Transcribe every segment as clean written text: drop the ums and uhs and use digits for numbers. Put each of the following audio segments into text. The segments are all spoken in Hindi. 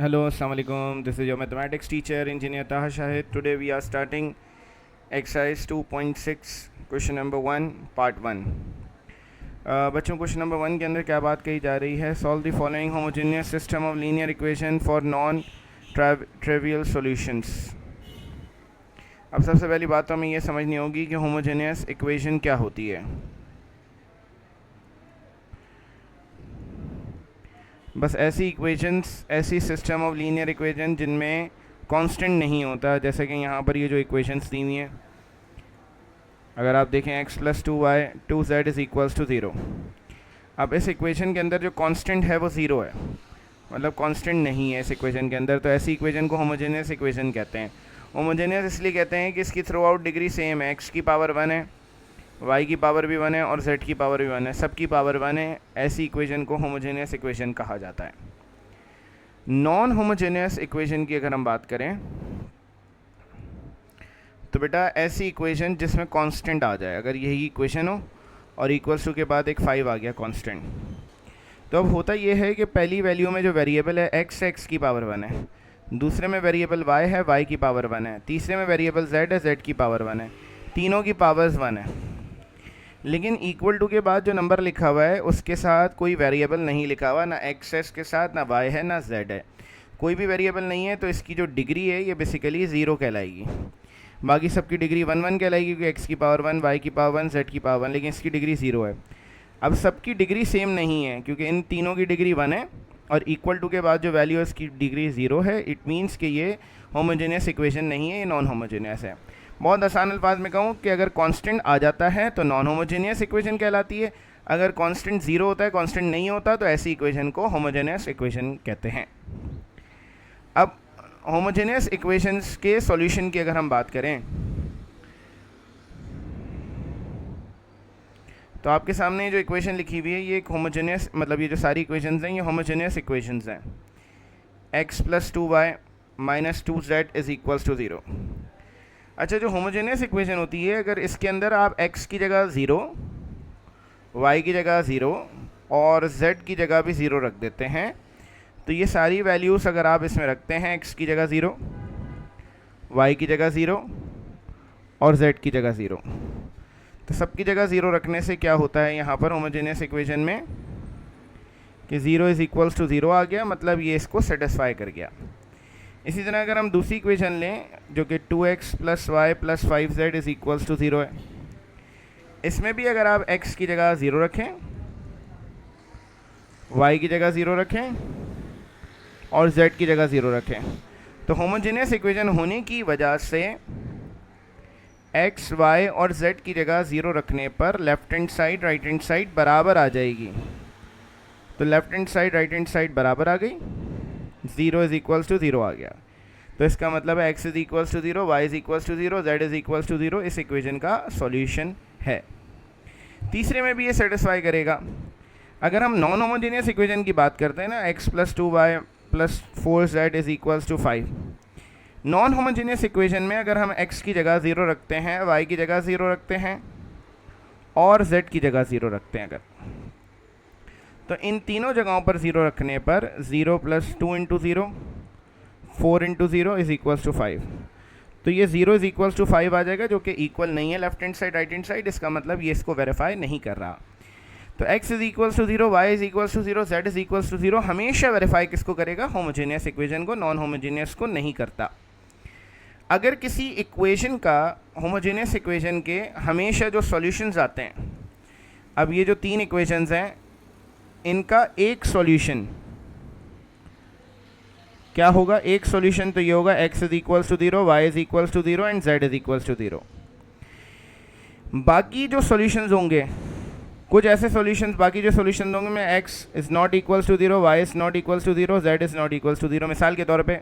Hello, Assalamu alaikum. This is your mathematics teacher, Engineer Taha Shahid. Today we are starting exercise 2.6, question number 1, part 1. बच्चों क्वेश्चन नंबर 1 के अंदर क्या बात कही जा रही है? Solve the following homogeneous system of linear equation for non trivial solutions. अब सबसे पहली बात तो हमें ये समझनी होगी कि होमोजेनियस इक्वेशन क्या होती है. बस ऐसी इक्वेशंस, ऐसी सिस्टम ऑफ लीनियर इक्वेशन जिनमें कांस्टेंट नहीं होता, जैसे कि यहाँ पर ये जो इक्वेशंस दी हुई हैं, अगर आप देखें x + 2y 2z is equals to 0. अब इस इक्वेशन के अंदर जो कांस्टेंट है वो 0 है, मतलब कांस्टेंट नहीं है इस इक्वेशन के अंदर, तो ऐसी इक्वेशन को होमोजेनियस इक्वेशन कहते हैं. होमोजेनियस इसलिए कहते हैं कि इसकी थ्रू आउट डिग्री सेम है, x की पावर 1 है, y की पावर भी 1 है और z की पावर भी 1 है, सबकी पावर 1 है. ऐसी इक्वेशन को होमोजेनियस इक्वेशन कहा जाता है. नॉन होमोजेनियस इक्वेशन की अगर हम बात करें तो बेटा ऐसी इक्वेशन जिसमें कांस्टेंट आ जाए, अगर यही इक्वेशन हो और इक्वल्स टू के बाद एक 5 आ गया कांस्टेंट, तो अब होता ये है कि पहली वैल्यू में जो वेरिएबल है x की पावर 1 है, दूसरे में वेरिएबल y है, y की पावर 1 है, तीसरे में वेरिएबल z है, z की पावर 1 है, तीनों की पावर्स 1 है. लेकिन इक्वल टू के बाद जो नंबर लिखा हुआ है उसके साथ कोई वेरिएबल नहीं लिखा हुआ, ना एक्स के साथ, ना वाई है, ना जेड है, कोई भी वेरिएबल नहीं है. तो इसकी जो डिग्री है ये बेसिकली 0 कहलाएगी. बाकी सबकी डिग्री 1 1 कहलाएगी, क्योंकि एक्स की पावर 1, वाई की पावर 1, जेड की पावर 1, लेकिन इसकी डिग्री 0 है. अब सबकी डिग्री सेम नहीं है, क्योंकि इन तीनों की डिग्री 1 है और इक्वल टू के बाद जो वैल्यू है उसकी डिग्री 0 है. इट मीन्स कि ये होमोजेनियस इक्वेशन नहीं है, ये नॉन होमोजेनियस है. बहुत आसान अल्फाज में कहूँ कि अगर कांस्टेंट आ जाता है तो नॉन होमोजेनियस इक्वेशन कहलाती है, अगर कांस्टेंट 0 होता है, कांस्टेंट नहीं होता, तो ऐसी इक्वेशन को होमोजेनियस इक्वेशन कहते हैं. अब होमोजेनियस इक्वेशंस के सॉल्यूशन की अगर हम बात करें तो आपके सामने जो इक्वेशन लिखी हुई है ये एक होमोजेनियस, मतलब ये जो सारी इक्वेशंस हैं ये होमोजेनियस इक्वेशंस हैं. x + 2y - 2z is equals to 0. अच्छा, जो होमोजेनियस इक्वेशन होती है, अगर इसके अंदर आप x की जगह 0, y की जगह 0 और z की जगह भी 0 रख देते हैं, तो ये सारी वैल्यूज़ अगर आप इसमें रखते हैं, x की जगह 0, y की जगह 0 और z की जगह 0, तो सबकी जगह 0 रखने से क्या होता है यहाँ पर होमोजेनियस इक्वेशन में कि 0 इज़ इक्वल्स टू 0 आ गया, मतलब ये इसको सेटिस्फाई कर गया. इसी तरह अगर हम दूसरी इक्वेशन लें जो कि 2x + y + 5z is equals to 0 है, इसमें भी अगर आप x की जगह 0 रखें, y की जगह 0 रखें और z की जगह 0 रखें, तो होमोजेनियस इक्वेशन होने की वजह से x, y और z की जगह 0 रखने पर left hand side right hand side बराबर आ जाएगी. तो left hand side right hand side बराबर आ गई, 0 इज़ इक्वल्स टू 0 आ गया. तो इसका मतलब है x is equals to 0, y is equals to 0, z is equals to 0 इस इक्वेशन का सॉल्यूशन है. तीसरे में भी ये सेटिस्फाई करेगा. अगर हम नॉन होमोजेनियस इक्वेशन की बात करते हैं ना, x + 2y + 4z is equals to 5, non homogeneous equation में अगर हम x की जगह 0 रखते हैं, y की जगह 0 रखते हैं और z की जगह 0 रखते हैं, अगर तो इन तीनों जगहों पर 0 रखने पर 0 + 2 × 0 4 × 0 इज़ इक्वल्स टू 5. तो ये 0 इज़ इक्वल्स टू 5 आ जाएगा, जो कि इक्वल नहीं है left hand side right hand side. इसका मतलब ये इसको वेरीफाई नहीं कर रहा. तो x is equals to 0, y is equals to 0, z is equals to 0 हमेशा वेरीफाई किसको करेगा? होमोजेनियस इक्वेशन को, नॉन होमोजेनियस को नहीं करता. अगर किसी इक्वेशन का, होमोजेनियस इक्वेशन के हमेशा जो सॉल्यूशंस आते हैं, अब ये जो 3 इक्वेशंस हैं इनका एक सॉल्यूशन क्या होगा? एक सॉल्यूशन तो ये होगा x is equals to 0, y is equals to 0 and z is equals to 0. बाकी जो सॉल्यूशंस होंगे, कुछ ऐसे सॉल्यूशंस, बाकी जो सॉल्यूशंस होंगे में x is not equals to 0, y is not equals to 0, z is not equals to 0. मिसाल के तौर पे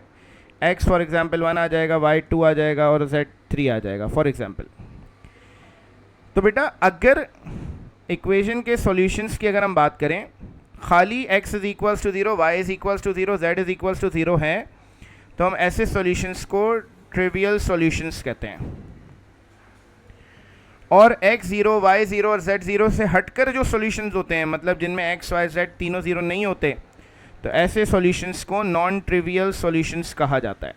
x फॉर एग्जांपल 1 आ जाएगा, y 2 आ जाएगा और z 3 आ जाएगा फॉर एग्जांपल. तो बेटा अगर इक्वेशन के सॉल्यूशंस की अगर हम बात करें, खाली x is equals to 0, y is equals to 0, z is equals to 0 है, तो हम ऐसे सॉल्यूशंस को ट्रिवियल सॉल्यूशंस कहते हैं. और x 0, y 0 और z 0 से हटकर जो सॉल्यूशंस होते हैं, मतलब जिनमें x, y, z तीनों 0 नहीं होते, तो ऐसे सॉल्यूशंस को नॉन ट्रिवियल सॉल्यूशंस कहा जाता है।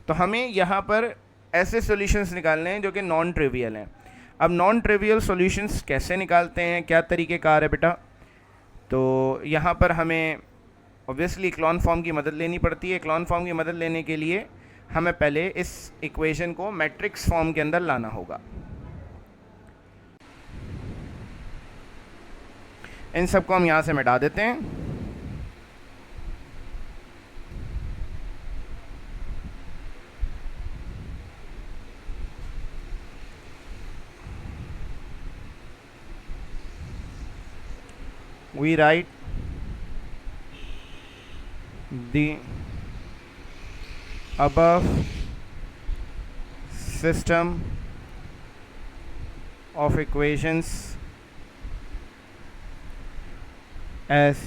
तो हमें यहाँ पर ऐसे सॉल्यूशंस निकालने हैं जो कि नॉन ट्रिवियल हैं। अब नॉन ट्रिवियल सॉल्यूशंस कैसे निकालते हैं, क्या तरीक़ेकार है बेटा? तो यहाँ पर हमें ऑब्वियसली इक्लॉन फॉर्म की मदद लेनी पड़ती है। इक्लॉन फॉर्म की मदद लेने के लिए हमें पहले इस इक्वेशन को मैट्रिक्स फॉर्म के अंदर लाना होगा। इन सबको हम यहाँ से मिटा देते हैं। We write the above system of equations as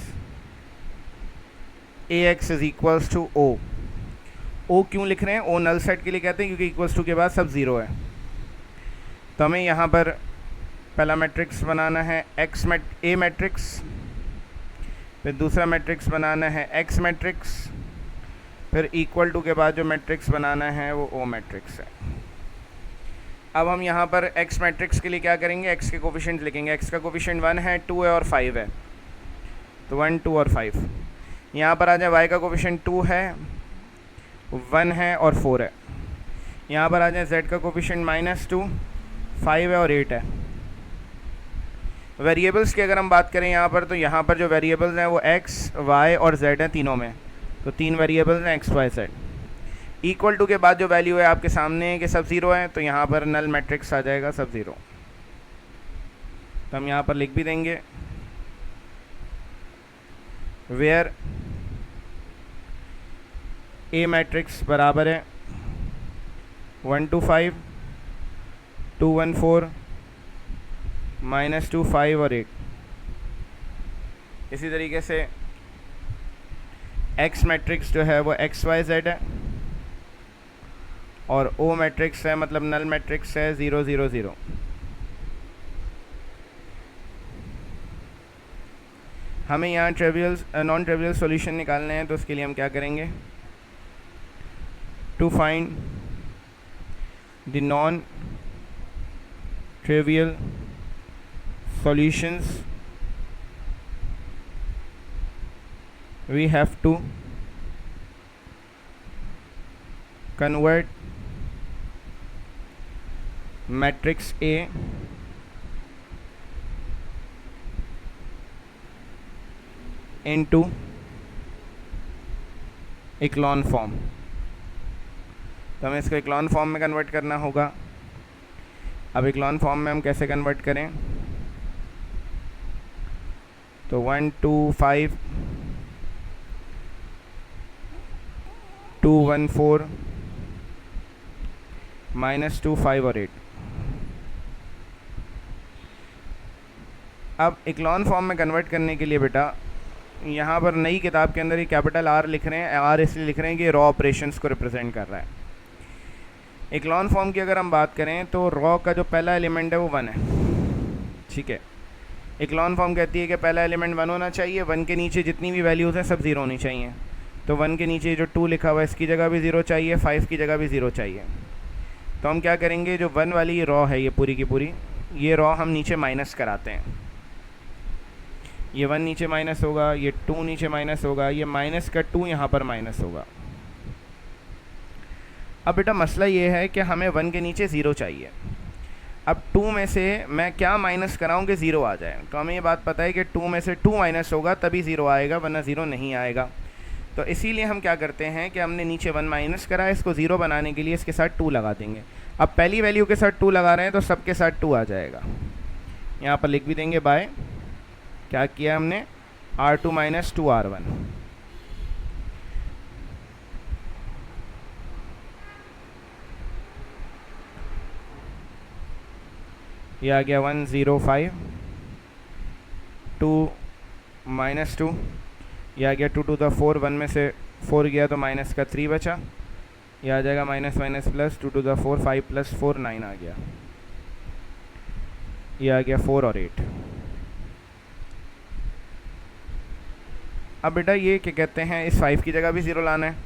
ax is equals to o। o क्यों लिख रहे हैं? o नल सेट के लिए कहते हैं क्योंकि इक्वल्स टू के बाद सब ज़ीरो है। तो हमें यहाँ पर पहला मैट्रिक्स बनाना है ए मैट्रिक्स, फिर दूसरा मैट्रिक्स बनाना है एक्स मैट्रिक्स, फिर इक्वल टू के बाद जो मैट्रिक्स बनाना है वो ओ मैट्रिक्स है। अब हम यहाँ पर एक्स मैट्रिक्स के लिए क्या करेंगे? एक्स के कोफिशिएंट लिखेंगे। एक्स का कोफिशिएंट 1 है, 2 है और 5 है, तो 1, 2 और 5। यहाँ पर आ जाए वाई का कोफिशिएंट 2 है, 1 है और 4 है। यहाँ पर आ जाए जेड का कोफिशिएंट -2, 5 है और 8 है। वेरिएबल्स की अगर हम बात करें यहाँ पर, तो यहाँ पर जो वेरिएबल्स हैं वो एक्स, वाई और जेड हैं तीनों में। तो 3 वेरिएबल्स हैं x, y, z. Equal to के बाद जो वैल्यू है आपके सामने है कि सब ज़ीरो है, तो यहाँ पर नल मैट्रिक्स आ जाएगा सब ज़ीरो। तो हम यहाँ पर लिख भी देंगे वेयर ए मैट्रिक्स बराबर है 1 2 5, 2 1 4, -2 5 और 8। इसी तरीके से एक्स मैट्रिक्स जो है वो एक्स वाई जेड है, और ओ मैट्रिक्स है मतलब नल मैट्रिक्स है 0 0 0। हमें यहाँ नॉन ट्रिवियल सॉल्यूशन निकालने हैं, तो उसके लिए हम क्या करेंगे? To find the non trivial solutions we have to convert matrix A into echelon form. तो हमें इसको इक्लॉन फॉर्म में कन्वर्ट करना होगा। अब इक्लॉन फॉर्म में हम कैसे कन्वर्ट करें? तो 1 2 5, 2 1 4, -2 5 और 8। अब इक्लॉन फॉर्म में कन्वर्ट करने के लिए बेटा यहाँ पर नई किताब के अंदर ये कैपिटल आर लिख रहे हैं। आर इसलिए लिख रहे हैं कि रॉ ऑपरेशंस को रिप्रेजेंट कर रहा है। इक्लॉन फॉर्म की अगर हम बात करें तो रॉ का जो पहला एलिमेंट है वो 1 है, ठीक है। इक्लॉन फॉर्म कहती है कि पहला एलिमेंट 1 होना चाहिए, 1 के नीचे जितनी भी वैल्यूज़ हैं सब 0 होनी चाहिए। तो 1 के नीचे जो 2 लिखा हुआ है इसकी जगह भी 0 चाहिए, 5 की जगह भी 0 चाहिए। तो हम क्या करेंगे? जो 1 वाली रॉ है ये पूरी की पूरी, ये रॉ हम नीचे माइनस कराते हैं। ये 1 नीचे माइनस होगा, ये 2 नीचे माइनस होगा, ये माइनस का 2 यहाँ पर माइनस होगा। अब बेटा मसला ये है कि हमें 1 के नीचे 0 चाहिए। अब 2 में से मैं क्या माइनस कराऊँ कि 0 आ जाए? तो हमें ये बात पता है कि 2 में से 2 माइनस होगा तभी 0 आएगा, वरना 0 नहीं आएगा। तो इसीलिए हम क्या करते हैं कि हमने नीचे 1 माइनस करा, इसको 0 बनाने के लिए इसके साथ 2 लगा देंगे। अब पहली वैल्यू के साथ 2 लगा रहे हैं तो सबके साथ 2 आ जाएगा। यहाँ पर लिख भी देंगे बाय क्या किया हमने? R2 minus 2R1। ये आ गया 1 0 5, 2 माइनस 2, ये आ गया 2 to the 4, 1 में से 4 गया तो माइनस का 3 बचा। ये आ जाएगा minus minus plus 2 to the 4, 5 + 4 9 आ गया। ये आ गया 4 और 8। अब बेटा ये क्या कहते हैं, इस 5 की जगह भी 0 लाना है,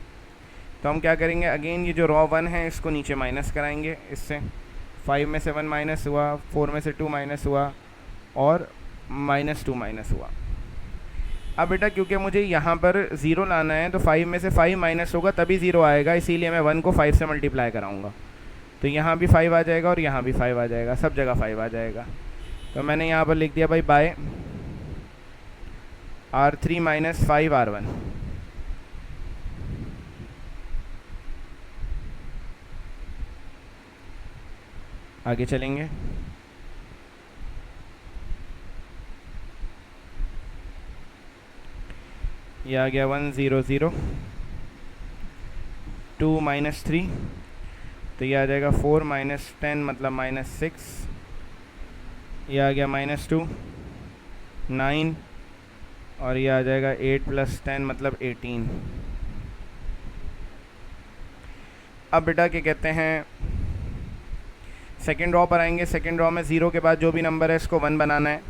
तो हम क्या करेंगे, अगेन ये जो रॉ 1 है इसको नीचे माइनस कराएंगे इससे। 5 में से 1 माइनस हुआ, 4 में से 2 माइनस हुआ और -2 माइनस हुआ। अब बेटा क्योंकि मुझे यहाँ पर 0 लाना है तो 5 में से 5 माइनस होगा तभी 0 आएगा, इसीलिए मैं 1 को 5 से मल्टीप्लाई कराऊंगा। तो यहाँ भी 5 आ जाएगा और यहाँ भी 5 आ जाएगा, सब जगह 5 आ जाएगा। तो मैंने यहाँ पर लिख दिया भाई बाय R3 माइनस 5 R1। आगे चलेंगे। ये आ गया 1 0 0, 2 माइनस 3, तो ये आ जाएगा 4 माइनस 10 मतलब -6। ये आ गया -2 9 और ये आ जाएगा 8 + 10 मतलब 18। अब बेटा क्या कहते हैं, सेकेंड रॉ पर आएंगे। सेकेंड रॉ में 0 के बाद जो भी नंबर है इसको 1 बनाना है।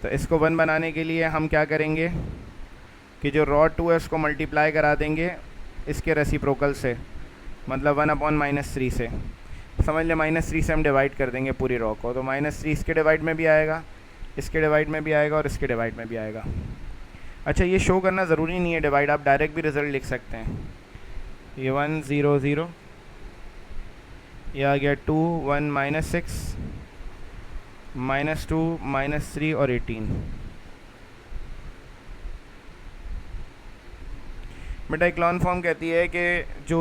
तो इसको 1 बनाने के लिए हम क्या करेंगे कि जो रॉ 2 है उसको मल्टीप्लाई करा देंगे इसके रेसिप्रोकल से, मतलब 1/-3 से। समझ ले -3 से हम डिवाइड कर देंगे पूरी रॉ को, तो -3 इसके डिवाइड में भी आएगा, इसके डिवाइड में भी आएगा और इसके डिवाइड में भी आएगा। अच्छा ये शो करना ज़रूरी नहीं है डिवाइड, आप डायरेक्ट भी रिज़ल्ट लिख सकते हैं। ये 1 0 0, ये आ गया 2 1 -6 -2 -3 और 18। बेटा इक्लॉन फॉर्म कहती है कि जो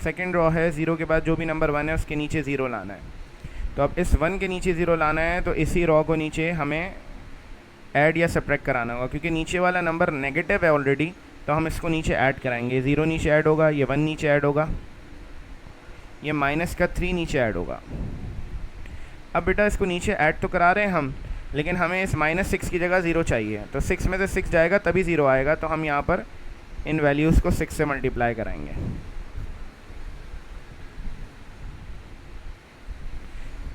सेकेंड रॉ है 0 के बाद जो भी नंबर 1 है उसके नीचे 0 लाना है। तो अब इस 1 के नीचे 0 लाना है तो इसी रॉ को नीचे हमें ऐड या सब्ट्रैक्ट कराना होगा, क्योंकि नीचे वाला नंबर नेगेटिव है ऑलरेडी, तो हम इसको नीचे ऐड कराएंगे। 0 नीचे ऐड होगा, ये 1 नीचे ऐड होगा, ये -3 नीचे ऐड होगा। अब बेटा इसको नीचे ऐड तो करा रहे हैं हम, लेकिन हमें इस -6 की जगह 0 चाहिए, तो 6 में से 6 जाएगा तभी 0 आएगा। तो हम यहाँ पर इन वैल्यूज़ को 6 से मल्टीप्लाई कराएंगे।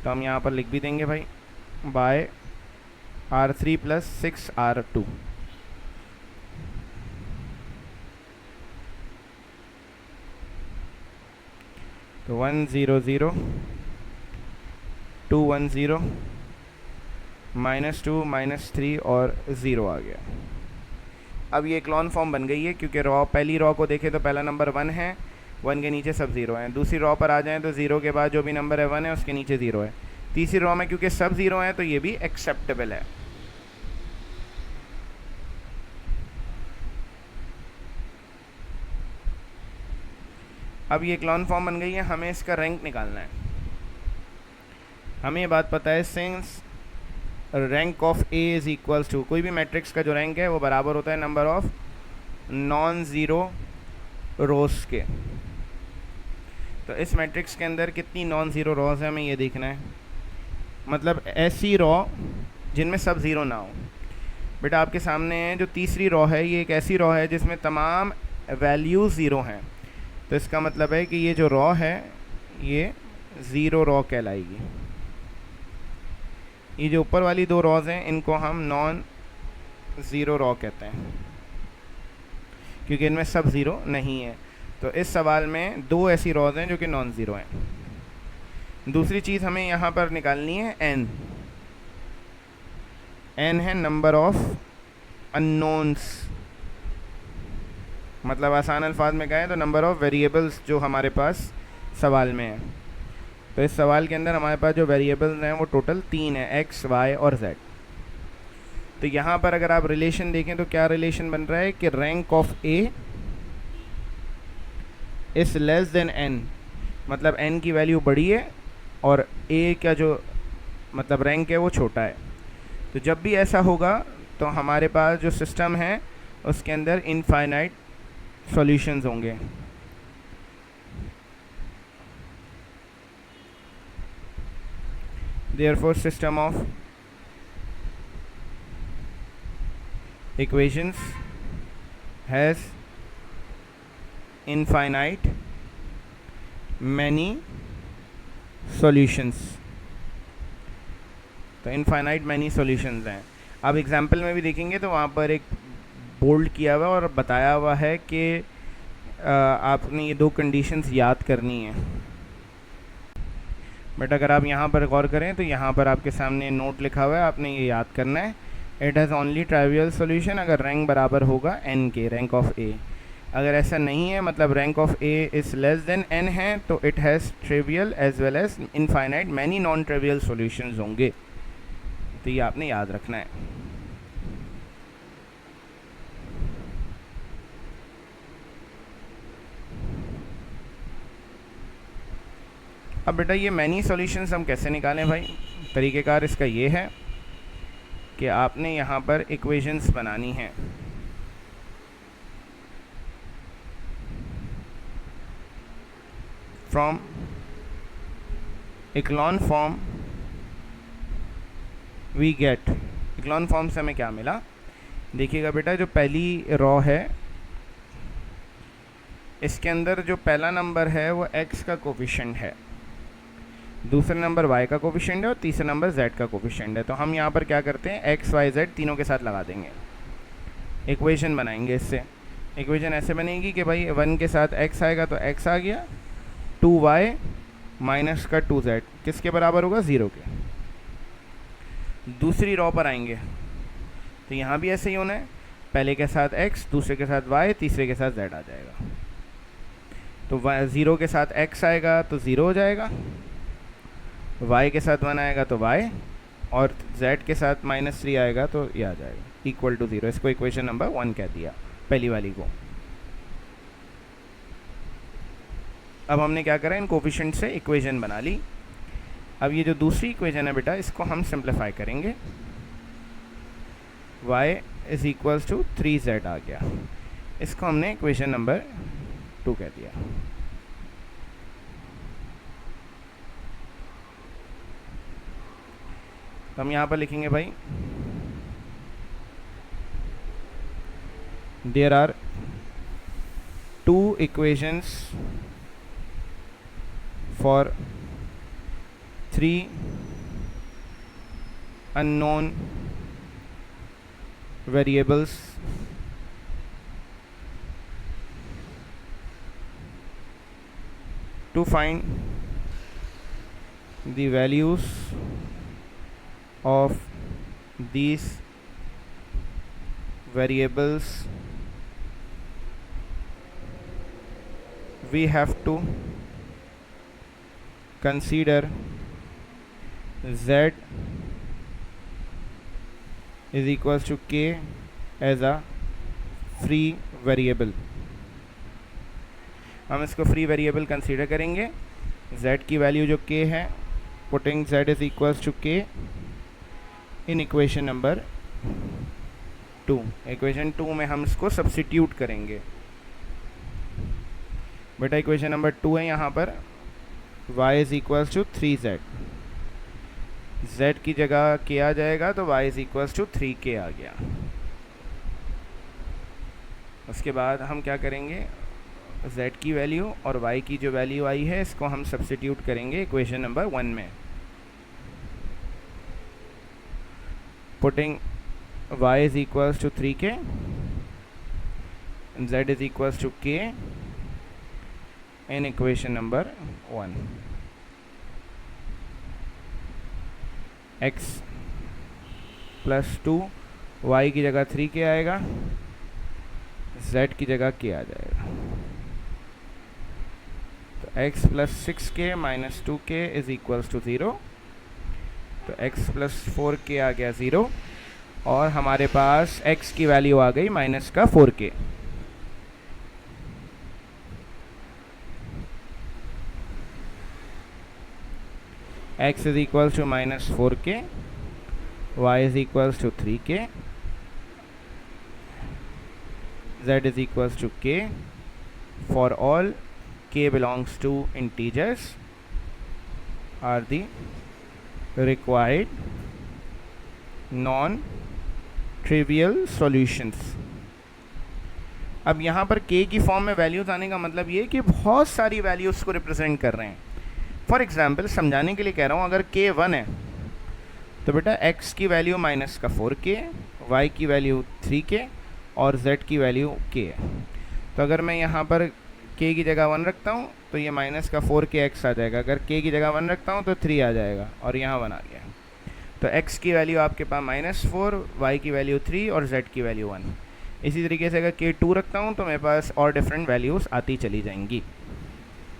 तो हम यहाँ पर लिख भी देंगे भाई बाय R3 + 6 R2। तो 1 0 0, 2 1 0, -2 -3 और 0 आ गया। अब ये क्लोन फॉर्म बन गई है, क्योंकि रॉ पहली रॉ को देखें तो पहला नंबर 1 है, 1 के नीचे सब 0 हैं। दूसरी रॉ पर आ जाएँ तो 0 के बाद जो भी नंबर है 1 है उसके नीचे 0 है। तीसरी रॉ में क्योंकि सब 0 हैं तो ये भी एक्सेप्टेबल है। अब ये क्लोन फॉर्म बन गई है, हमें इसका रैंक निकालना है। हमें ये बात पता है since rank of A is equals to, कोई भी मैट्रिक्स का जो रैंक है वो बराबर होता है नंबर ऑफ नॉन ज़ीरो रोज़ के। तो इस मैट्रिक्स के अंदर कितनी नॉन ज़ीरो रॉज है हमें ये देखना है, मतलब ऐसी रॉ जिनमें सब ज़ीरो ना हो। बेटा आपके सामने है जो तीसरी रॉ है, ये एक ऐसी रॉ है जिसमें तमाम वैल्यूज़ ज़ीरो हैं। तो इसका मतलब है कि ये जो रॉ है ये ज़ीरो रॉ कहलाएगी। ये जो ऊपर वाली दो रॉज हैं इनको हम नॉन ज़ीरो रॉ कहते हैं, क्योंकि इनमें सब ज़ीरो नहीं है। तो इस सवाल में दो ऐसी रॉज हैं जो कि नॉन ज़ीरो हैं। दूसरी चीज़ हमें यहाँ पर निकालनी है n। n है नंबर ऑफ अननोन्स, मतलब आसान अल्फाज में कहें तो नंबर ऑफ़ वेरिएबल्स जो हमारे पास सवाल में है। तो इस सवाल के अंदर हमारे पास जो वेरिएबल्स हैं वो टोटल 3 है, x, y और z। तो यहाँ पर अगर आप रिलेशन देखें तो क्या रिलेशन बन रहा है कि rank of a is less than n, मतलब n की वैल्यू बड़ी है और a का जो मतलब रैंक है वो छोटा है। तो जब भी ऐसा होगा तो हमारे पास जो सिस्टम है उसके अंदर इनफाइनाइट सॉल्यूशंस होंगे। Therefore system of equations has infinite many solutions। तो इनफाइनाइट मैनी सॉल्यूशंस हैं। अब एग्जाम्पल में भी देखेंगे तो वहाँ पर एक बोल्ड किया हुआ है और बताया हुआ है कि आपने ये 2 कंडीशंस याद करनी है। बट अगर आप यहाँ पर गौर करें तो यहाँ पर आपके सामने नोट लिखा हुआ है, आपने ये याद करना है। It has only trivial solution अगर रैंक बराबर होगा n के, रैंक ऑफ a। अगर ऐसा नहीं है, मतलब rank of a is less than n है, तो it has trivial as well as infinite many non trivial solutions होंगे। तो ये आपने याद रखना है। अब बेटा ये मैनी सॉल्यूशंस हम कैसे निकालें भाई? तरीक़ेकार इसका ये है कि आपने यहाँ पर इक्वेशंस बनानी है। From echelon form we get, echelon form से हमें क्या मिला? देखिएगा बेटा, जो पहली रॉ है इसके अंदर जो पहला नंबर है वो x का कोफिशिएंट है, दूसरा नंबर y का कोफिशिएंट है और तीसरा नंबर z का कोफिशिएंट है। तो हम यहाँ पर क्या करते हैं, x y z तीनों के साथ लगा देंगे, इक्वेशन बनाएंगे। इससे इक्वेशन ऐसे बनेगी कि भाई 1 के साथ x आएगा तो x आ गया, 2y माइनस का 2z किसके बराबर होगा? 0 के। दूसरी रॉ पर आएंगे तो यहाँ भी ऐसे ही होना है, पहले के साथ x, दूसरे के साथ y, तीसरे के साथ z आ जाएगा। तो 0 के साथ x आएगा तो 0 हो जाएगा, y के साथ 1 आएगा तो y, और z के साथ -3 आएगा तो ये आ जाएगा इक्वल टू 0। इसको इक्वेशन नंबर 1 कह दिया, पहली वाली को। अब हमने क्या करा, इन कोफिशिएंट से इक्वेशन बना ली। अब ये जो दूसरी इक्वेशन है बेटा, इसको हम सिंप्लीफाई करेंगे। y is equals to 3z आ गया, इसको हमने इक्वेशन नंबर 2 कह दिया। तो हम यहाँ पर लिखेंगे भाई, there are 2 equations for 3 unknown variables to find the values of these variables we have to consider z is equals to k as a free variable। हम इसको फ्री वेरिएबल कंसीडर करेंगे। z की वैल्यू जो k है, putting z is equals to k in equation number 2। Equation 2 में हम इसको सब्स्टिट्यूट करेंगे। बेटा इक्वेशन नंबर 2 है, यहाँ पर y is equals to 3z, z की जगह k आ जाएगा तो y is equals to 3k आ गया। उसके बाद हम क्या करेंगे, z की वैल्यू और y की जो वैल्यू आई है इसको हम सब्स्टिट्यूट करेंगे इक्वेशन नंबर 1 में। Putting y is equals to 3k, z is equals to k in equation number 1। x plus 2, y की जगह 3k आएगा, z की जगह k आ जाएगा। तो x plus 6k minus 2k is equals to 0। तो x प्लस 4k आ गया 0, और हमारे पास x की वैल्यू आ गई माइनस का 4k। x is equals to minus 4k, y is equals to 3k, z is equals to k for all k belongs to integers are the required non-trivial solutions। अब यहाँ पर k की फॉर्म में वैल्यूज आने का मतलब ये कि बहुत सारी वैल्यूज को रिप्रेजेंट कर रहे हैं। फॉर एग्जाम्पल समझाने के लिए कह रहा हूँ, अगर k 1 है तो बेटा x की वैल्यू माइनस का 4k, y की वैल्यू 3k और z की वैल्यू k है। तो अगर मैं यहाँ पर k की जगह 1 रखता हूँ तो ये माइनस का 4kx आ जाएगा, अगर k की जगह 1 रखता हूँ तो 3 आ जाएगा और यहाँ 1 आ गया। तो x की वैल्यू आपके पास -4, y की वैल्यू 3 और z की वैल्यू 1। इसी तरीके से अगर k 2 रखता हूँ तो मेरे पास और डिफरेंट वैल्यूज़ आती चली जाएंगी।